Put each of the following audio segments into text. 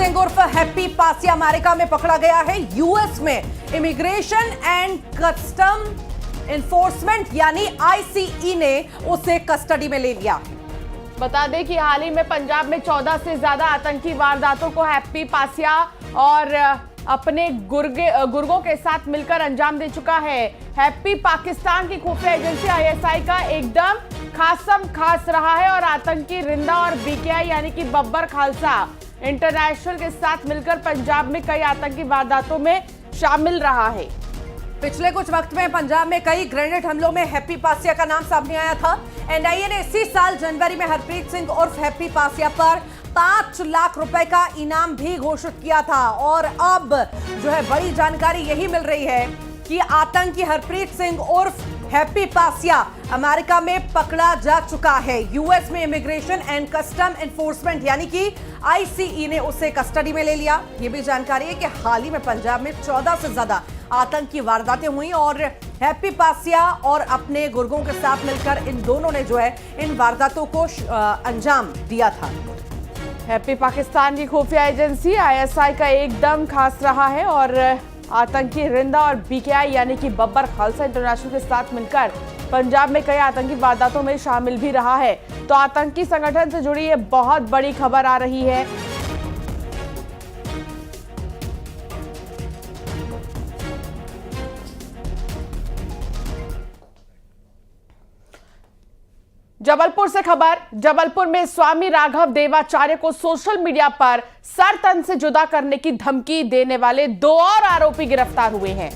सिंह उर्फ happy Passia America में पकड़ा गया है। यूएस में इमिग्रेशन एंड कस्टम एनफोर्समेंट यानी आईसीई ने उसे कस्टडी में ले लिया। बता दें कि हाल ही में पंजाब में 14 से ज्यादा आतंकी वारदातों को हैप्पी पासिया और अपने गुर्गों के साथ मिलकर अंजाम दे चुका है। हैप्पी पाकिस्तान की खुफिया एजेंसी आईएसआई का एकदम खास रहा है और आतंकी रिंदा और बीकेआई यानी कि बब्बर खालसा इंटरनेशनल के साथ मिलकर पंजाब में कई आतंकी वारदातों में शामिल रहा है। पिछले कुछ वक्त में पंजाब में कई ग्रेनेड हमलों में हैप्पी पासिया का नाम सामने आया था। एनआईए ने इसी साल जनवरी में हरप्रीत सिंह उर्फ हैप्पी पासिया पर 5 लाख रुपए का इनाम भी घोषित किया था। और अब जो है बड़ी जानकारी यही मिल रही है कि आतंकी हरप्रीत सिंह उर्फ हैप्पी पासिया अमेरिका में पकड़ा जा चुका है। यूएस में इमिग्रेशन एंड कस्टम एनफोर्समेंट यानी कि आईसीई ने उसे कस्टडी में ले लिया। ये भी जानकारी है कि हाल ही में पंजाब में 14 से ज्यादा आतंकी वारदातें हुई और हैप्पी पासिया और अपने गुर्गों के साथ मिलकर इन दोनों ने जो है इन वारदातों को अंजाम दिया था। हैप्पी पाकिस्तान की खुफिया एजेंसी आईएसआई का एकदम खास रहा है और आतंकी रिंदा और बीकेआई यानी कि बब्बर खालसा इंटरनेशनल के साथ मिलकर पंजाब में कई आतंकी वारदातों में शामिल भी रहा है। तो आतंकी संगठन से जुड़ी ये बहुत बड़ी खबर आ रही है। जबलपुर से खबर। जबलपुर में स्वामी राघव देवाचार्य को सोशल मीडिया पर सर तन से जुदा करने की धमकी देने वाले 2 और आरोपी गिरफ्तार हुए हैं।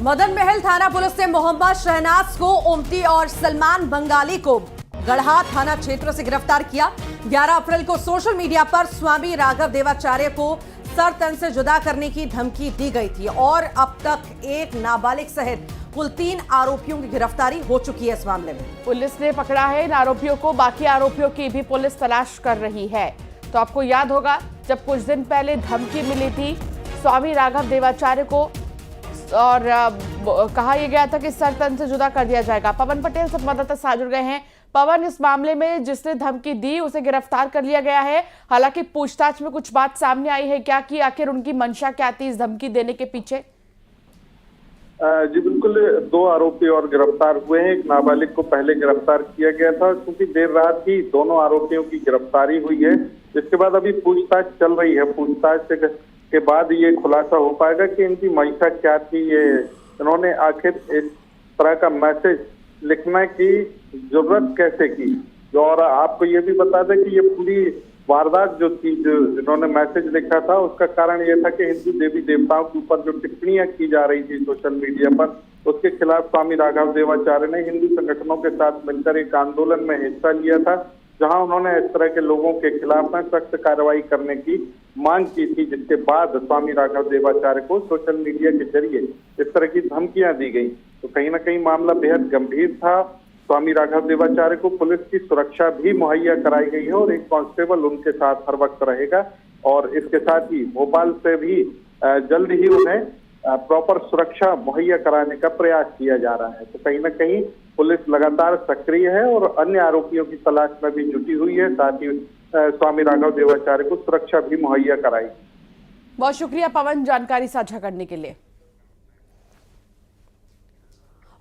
मदन महल थाना पुलिस ने मोहम्मद शहनाज को, ओमती और सलमान बंगाली को गढ़हा थाना क्षेत्र से गिरफ्तार किया। 11 अप्रैल को सोशल मीडिया पर स्वामी राघव देवाचार्य को सर तन से जुदा करने की धमकी दी गई थी और अब तक एक नाबालिग सहित कुल 3 आरोपियों की गिरफ्तारी हो चुकी है। इस मामले में पुलिस ने पकड़ा है इन आरोपियों को। बाकी आरोपियों की भी पुलिस तलाश कर रही है। तो आपको याद होगा जब कुछ दिन पहले धमकी मिली थी स्वामी राघव देवाचार्य को और कहा यह गया था कि सर तन से जुदा कर दिया जाएगा। पवन पटेल संवाददाता साथ जुड़ गए हैं। पवन, इस मामले में जिसने धमकी दी उसे गिरफ्तार कर लिया गया है। हालांकि पूछताछ में कुछ बात सामने आई है क्या कि आखिर उनकी मंशा क्या थी इस धमकी देने के पीछे? जी बिल्कुल, 2 आरोपी और गिरफ्तार हुए हैं। एक नाबालिग को पहले गिरफ्तार किया गया था क्योंकि देर रात ही दोनों आरोपियों की गिरफ्तारी हुई है। इसके बाद अभी पूछताछ चल रही है। पूछताछ के बाद ये खुलासा हो पाएगा कि इनकी मंशा क्या थी। ये इन्होंने आखिर इस तरह का मैसेज लिखने की जरूरत कैसे की। और आपको ये भी बता दें कि ये पूरी वारदात जो थी, जो इन्होंने मैसेज लिखा था, उसका कारण ये था कि हिंदू देवी देवताओं के ऊपर जो टिप्पणियां की जा रही थी सोशल मीडिया पर, उसके खिलाफ स्वामी राघव देवाचार्य ने हिंदू संगठनों के साथ मिलकर एक आंदोलन में हिस्सा लिया था, जहां उन्होंने इस तरह के लोगों के खिलाफ में सख्त कार्रवाई करने की मांग की थी। जिसके बाद स्वामी राघव देवाचार्य को सोशल मीडिया के जरिए इस तरह की धमकियां दी गई। तो कहीं ना कहीं मामला बेहद गंभीर था। स्वामी राघव देवाचार्य को पुलिस की सुरक्षा भी मुहैया कराई गई है और एक कांस्टेबल उनके साथ हर वक्त रहेगा। और इसके साथ ही भोपाल से भी जल्द ही उन्हें प्रॉपर सुरक्षा मुहैया कराने का प्रयास किया जा रहा है। तो कहीं ना कहीं पुलिस लगातार सक्रिय है और अन्य आरोपियों की तलाश में भी जुटी हुई है। साथ ही स्वामी राघव देवाचार्य को सुरक्षा भी मुहैया कराई। बहुत शुक्रिया पवन जानकारी साझा करने के लिए।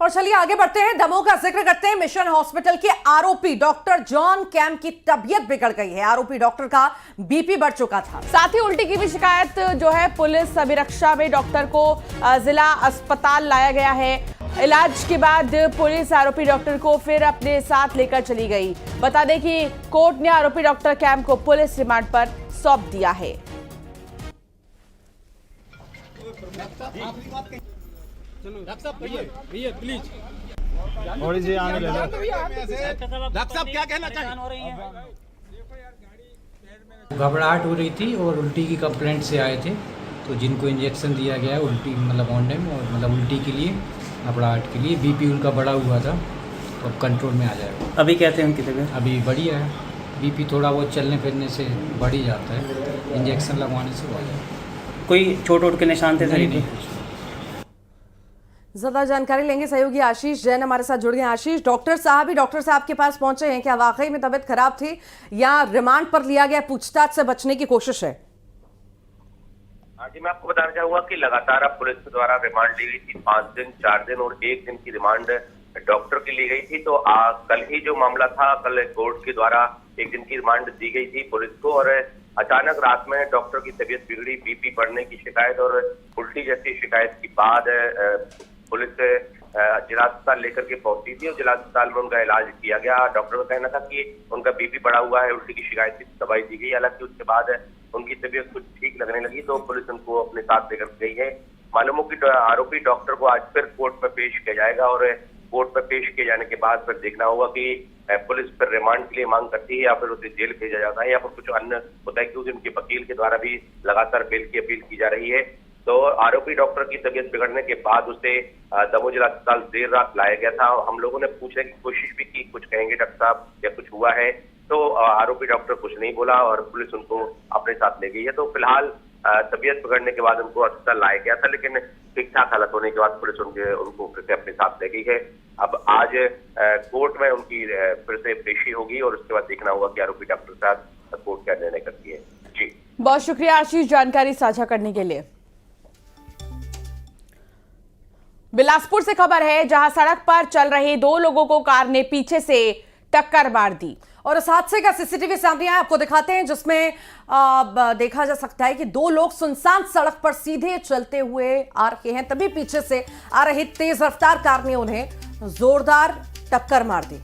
और चलिए आगे बढ़ते हैं। दमोह का जिक्र करते हैं। मिशन हॉस्पिटल के आरोपी डॉक्टर जॉन कैम की तबीयत बिगड़ गई है। आरोपी डॉक्टर का बीपी बढ़ चुका था। साथ ही उल्टी की भी शिकायत जो है पुलिस अभिरक्षा में डॉक्टर को जिला अस्पताल लाया गया है। इलाज के बाद पुलिस आरोपी डॉक्टर को फिर अपने साथ लेकर चली गई। बता दें कि कोर्ट ने आरोपी डॉक्टर कैम को पुलिस रिमांड पर सौंप दिया है। डॉक्टर साहब भैया प्लीज थोड़ी सी आगे ले लो। डॉक्टर साहब क्या कहना चाहिए? घबराहट हो रही थी और उल्टी की कंप्लेंट से आए थे, तो जिनको इंजेक्शन दिया गया है उल्टी मतलब ऑन टाइम और मतलब उल्टी के लिए, घबराहट के लिए। बीपी उनका बढ़ा हुआ था, तो अब कंट्रोल में आ जाएगा। अभी कहते हैं उनकी तबीयत अभी बढ़िया है। बीपी थोड़ा बहुत चलने फिरने से बढ़ ही जाता है, इंजेक्शन लगवाने से हो जाएगा। कोई चोट वोट के निशान थे? नहीं। ज्यादा जानकारी लेंगे। सहयोगी आशीष जैन हमारे साथ जुड़ गए। आशीष, डॉक्टर साहब के पास पहुंचे हैं। क्या वाकई में तबीयत खराब थी या रिमांड पर लिया गया, पूछताछ से बचने की कोशिश है? हाँ जी, मैं आपको बताना चाहूंगा कि लगातार अब पुलिस के द्वारा रिमांड ली गई थी। 5 दिन, 4 दिन और 1 दिन की रिमांड डॉक्टर की ली गई थी। तो कल ही जो मामला था, कल कोर्ट के द्वारा 1 दिन की रिमांड दी गई थी पुलिस को, और अचानक रात में डॉक्टर की तबीयत बिगड़ी, बीपी बढ़ने की शिकायत और उल्टी जैसी शिकायत के बाद पुलिस जिला अस्पताल लेकर के पहुंची थी और जिला अस्पताल में उनका इलाज किया गया। डॉक्टर का कहना था कि उनका बीपी बढ़ा हुआ है, उल्टी की शिकायत की दवाई दी गई। हालांकि उसके बाद उनकी तबीयत कुछ ठीक लगने लगी तो पुलिस उनको अपने साथ लेकर गई है। मालूम हो कि आरोपी डॉक्टर को आज फिर कोर्ट में पेश किया जाएगा और कोर्ट में पेश किए जाने के बाद फिर देखना होगा कि पुलिस फिर रिमांड के लिए मांग करती है या फिर उसे जेल भेजा जाता है या फिर कुछ अन्य होता है, क्योंकि उनके वकील के द्वारा भी लगातार बेल की अपील की जा रही है। तो आरोपी डॉक्टर की तबीयत बिगड़ने के बाद उसे दमोह जिला अस्पताल देर रात लाया गया था। हम लोगों ने पूछने की कोशिश भी की, कुछ कहेंगे डॉक्टर साहब या कुछ हुआ है, तो आरोपी डॉक्टर कुछ नहीं बोला और पुलिस उनको अपने साथ ले गई है। तो फिलहाल तबीयत बिगड़ने के बाद उनको अस्पताल लाया गया था, लेकिन ठीक ठाक हालत होने के बाद पुलिस उनको फिर से अपने साथ ले गई है। अब आज कोर्ट में उनकी फिर से पेशी होगी और उसके बाद देखना होगा कि आरोपी डॉक्टर के साथ कोर्ट क्या निर्णय करती है। जी, बहुत शुक्रिया आशीष जानकारी साझा करने के लिए। बिलासपुर से खबर है, जहां सड़क पर चल रहे 2 लोगों को कार ने पीछे से टक्कर मार दी और इस हादसे का सीसीटीवी सामने आया, आपको दिखाते हैं, जिसमें देखा जा सकता है कि 2 लोग सुनसान सड़क पर सीधे चलते हुए आ रहे हैं, तभी पीछे से आ रही तेज रफ्तार कार ने उन्हें जोरदार टक्कर मार दी।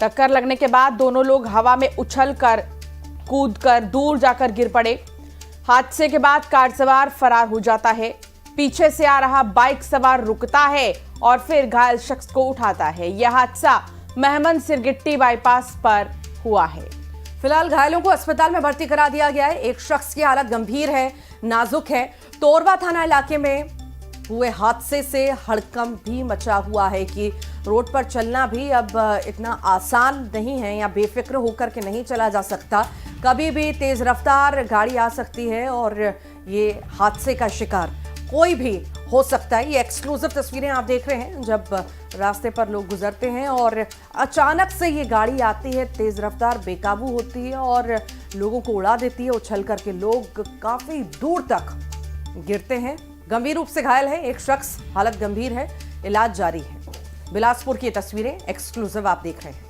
टक्कर लगने के बाद दोनों लोग हवा में उछलकर कूदकर दूर जाकर गिर पड़े। हादसे के बाद कार सवार फरार हो जाता है। पीछे से आ रहा बाइक सवार रुकता है और फिर घायल शख्स को उठाता है। यह हादसा मेहमन सिरगिट्टी बाईपास पर हुआ है। फिलहाल घायलों को अस्पताल में भर्ती करा दिया गया है। एक शख्स की हालत गंभीर है, नाजुक है। तोरवा थाना इलाके में हुए हादसे से हड़कंप भी मचा हुआ है कि रोड पर चलना भी अब इतना आसान नहीं है, या बेफिक्र होकर के नहीं चला जा सकता। कभी भी तेज रफ्तार गाड़ी आ सकती है और ये हादसे का शिकार कोई भी हो सकता है। ये एक्सक्लूसिव तस्वीरें आप देख रहे हैं, जब रास्ते पर लोग गुजरते हैं और अचानक से ये गाड़ी आती है, तेज रफ्तार बेकाबू होती है और लोगों को उड़ा देती है। उछल करके लोग काफी दूर तक गिरते हैं। गंभीर रूप से घायल है एक शख्स, हालत गंभीर है, इलाज जारी है। बिलासपुर की तस्वीरें एक्सक्लूसिव आप देख रहे हैं।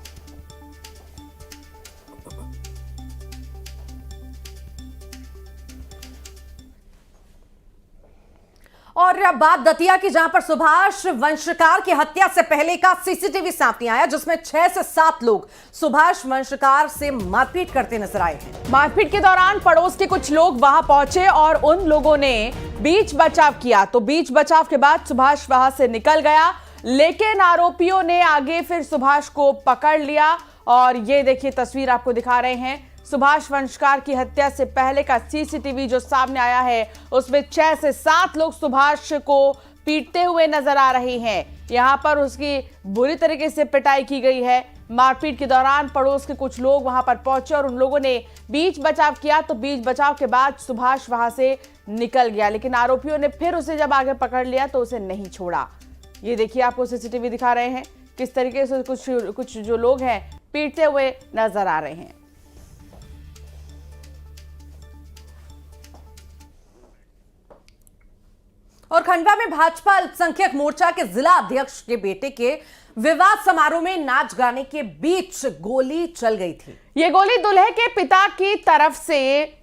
और अब बात दतिया की, जहां पर सुभाष वंशकार की हत्या से पहले का सीसीटीवी सामने आया, जिसमें 6 से 7 लोग सुभाष वंशकार से मारपीट करते नजर आए हैं। मारपीट के दौरान पड़ोस के कुछ लोग वहां पहुंचे और उन लोगों ने बीच बचाव किया, तो बीच बचाव के बाद सुभाष वहां से निकल गया, लेकिन आरोपियों ने आगे फिर सुभाष को पकड़ लिया। और ये देखिए तस्वीर आपको दिखा रहे हैं, सुभाष वंशकार की हत्या से पहले का सीसीटीवी जो सामने आया है, उसमें 6 से 7 लोग सुभाष को पीटते हुए नजर आ रहे हैं। यहां पर उसकी बुरी तरीके से पिटाई की गई है। मारपीट के दौरान पड़ोस के कुछ लोग वहां पर पहुंचे और उन लोगों ने बीच बचाव किया, तो बीच बचाव के बाद सुभाष वहां से निकल गया, लेकिन आरोपियों ने फिर उसे जब आगे पकड़ लिया तो उसे नहीं छोड़ा। ये देखिए आपको सीसीटीवी दिखा रहे हैं, किस तरीके से कुछ जो लोग हैं पीटते हुए नजर आ रहे हैं। और खंडवा में भाजपा अल्पसंख्यक मोर्चा के जिला अध्यक्ष के बेटे के विवाह समारोह में नाच गाने के बीच गोली चल गई थी। ये गोली दूल्हे के पिता की तरफ से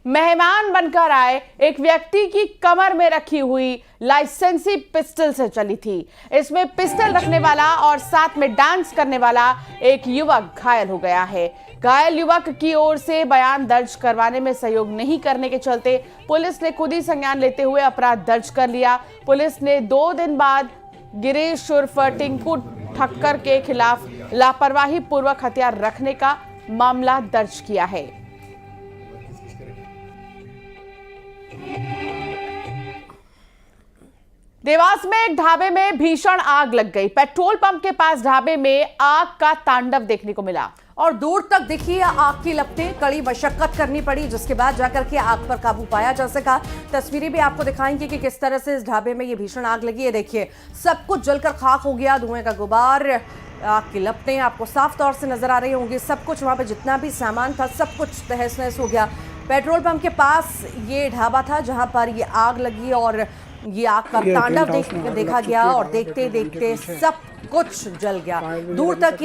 मेहमान बनकर आए एक व्यक्ति की कमर में रखी हुई लाइसेंसी पिस्टल से चली थी। इसमें पिस्टल रखने वाला और साथ में डांस करने वाला एक युवक घायल हो गया है। घायल युवक की ओर से बयान दर्ज करवाने में सहयोग नहीं करने के चलते पुलिस ने खुद ही संज्ञान लेते हुए अपराध दर्ज कर लिया। पुलिस ने 2 दिन बाद गिरीश उर्फ टिंकू ठक्कर के खिलाफ लापरवाही पूर्वक हथियार रखने का मामला दर्ज किया है। देवास में एक ढाबे में भीषण आग लग गई। पेट्रोल पंप के पास ढाबे में आग का तांडव देखने को मिला और दूर तक दिखी आग की लपटें। कड़ी मशक्कत करनी पड़ी, जिसके बाद जाकर के आग पर काबू पाया जा सका। तस्वीरें भी आपको दिखाएंगे कि किस तरह से इस ढाबे में ये भीषण आग लगी है। देखिए, सब कुछ जलकर खाक हो गया, धुएं का गुबार, आग की लपटें आपको साफ तौर से नजर आ रही होंगी। सब कुछ वहां पे जितना भी सामान था सब कुछ तहस नहस हो गया। पेट्रोल पंप के पास ये ढाबा था जहां पर ये आग लगी और ये आग का तांडव देखा गया और देखते देखते सब कुछ जल गया। दूर तक